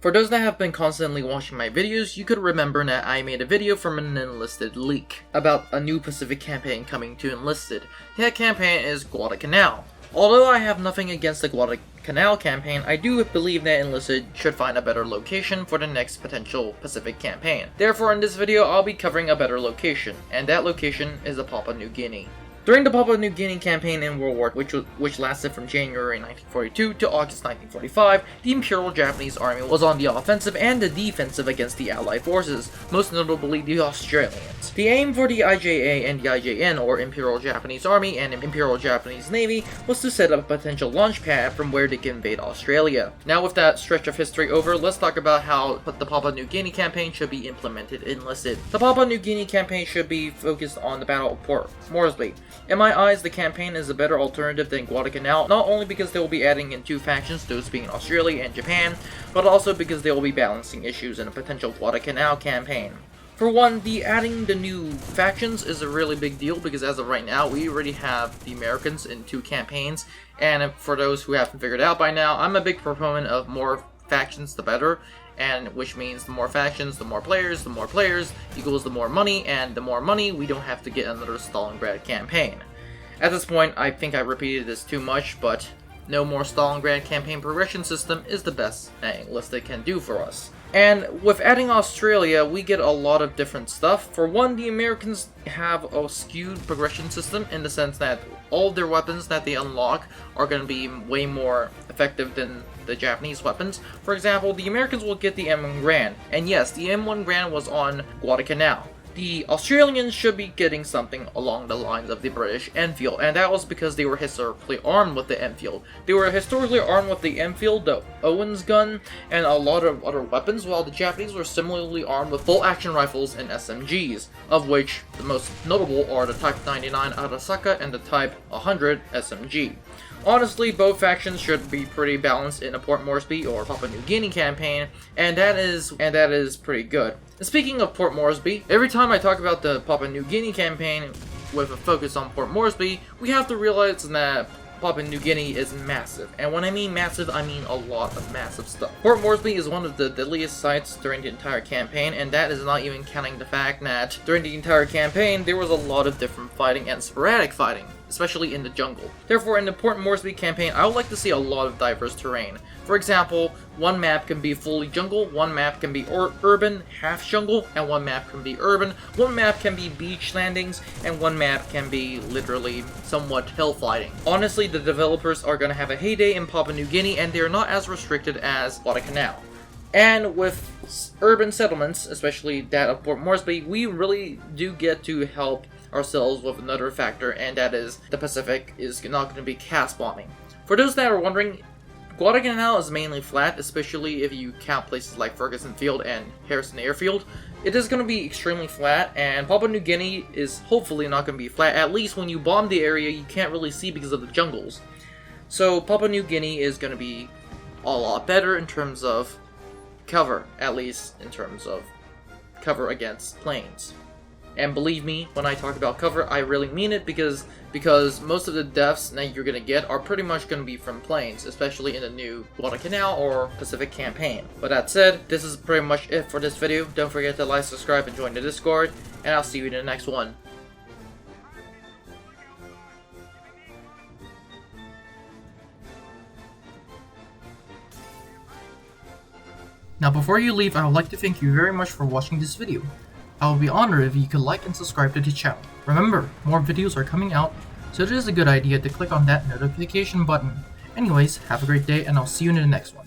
For those that have been constantly watching my videos, you could remember that I made a video from an Enlisted leak about a new Pacific campaign coming to Enlisted. That campaign is Guadalcanal. Although I have nothing against the Guadalcanal campaign, I do believe that Enlisted should find a better location for the next potential Pacific campaign. Therefore, in this video, I'll be covering a better location, and that location is Papua New Guinea. During the Papua New Guinea campaign in World War II, which lasted from January 1942 to August 1945, the Imperial Japanese Army was on the offensive and the defensive against the Allied forces, most notably the Australians. The aim for the IJA and the IJN, or Imperial Japanese Army and Imperial Japanese Navy, was to set up a potential launch pad from where they can invade Australia. Now with that stretch of history over, let's talk about how the Papua New Guinea campaign should be implemented in Enlisted. The Papua New Guinea campaign should be focused on the Battle of Port Moresby. In my eyes, the campaign is a better alternative than Guadalcanal, not only because they will be adding in two factions, those being Australia and Japan, but also because they will be balancing issues in a potential Guadalcanal campaign. For one, adding the new factions is a really big deal because as of right now, we already have the Americans in two campaigns, and for those who haven't figured out by now, I'm a big proponent of more factions the better, and which means the more factions, the more players equals the more money, and the more money, we don't have to get another Stalingrad campaign. At this point, I think I repeated this too much, but no more Stalingrad campaign progression system is the best that Enlisted can do for us. And with adding Australia, we get a lot of different stuff. For one, the Americans have a skewed progression system in the sense that all of their weapons that they unlock are going to be way more effective than the Japanese weapons. For example, the Americans will get the M1 Garand, and yes, the M1 Garand was on Guadalcanal. The Australians should be getting something along the lines of the British Enfield, and that was because they were historically armed with the Enfield. They were historically armed with the Enfield, the Owens gun, and a lot of other weapons, while the Japanese were similarly armed with bolt-action rifles and SMGs, of which the most notable are the Type 99 Arasaka and the Type 100 SMG. Honestly, both factions should be pretty balanced in a Port Moresby or Papua New Guinea campaign, and that is pretty good. And speaking of Port Moresby, every time I talk about the Papua New Guinea campaign with a focus on Port Moresby, we have to realize that Papua New Guinea is massive, and when I mean massive, I mean a lot of massive stuff. Port Moresby is one of the deadliest sites during the entire campaign, and that is not even counting the fact that during the entire campaign, there was a lot of different fighting and sporadic fighting, especially in the jungle. Therefore, in the Port Moresby campaign, I would like to see a lot of diverse terrain. For example, one map can be fully jungle, one map can be urban, half jungle, and one map can be urban, one map can be beach landings, and one map can be literally somewhat hill fighting. Honestly, the developers are going to have a heyday in Papua New Guinea, and they are not as restricted as Guadalcanal. And with urban settlements, especially that of Port Moresby, we really do get to help ourselves with another factor, and that is the Pacific is not going to be cast bombing. For those that are wondering, Guadalcanal is mainly flat, especially if you count places like Ferguson Field and Harrison Airfield. It is going to be extremely flat, and Papua New Guinea is hopefully not going to be flat. At least when you bomb the area, you can't really see because of the jungles. So Papua New Guinea is going to be a lot better in terms of cover, at least in terms of cover against planes. And believe me, when I talk about cover, I really mean it because most of the deaths that you're going to get are pretty much going to be from planes, especially in the new Guadalcanal or Pacific campaign. But that said, this is pretty much it for this video. Don't forget to like, subscribe, and join the Discord, and I'll see you in the next one. Now before you leave, I would like to thank you very much for watching this video. I would be honored if you could like and subscribe to the channel. Remember, more videos are coming out, so it is a good idea to click on that notification button. Anyways, have a great day, and I'll see you in the next one.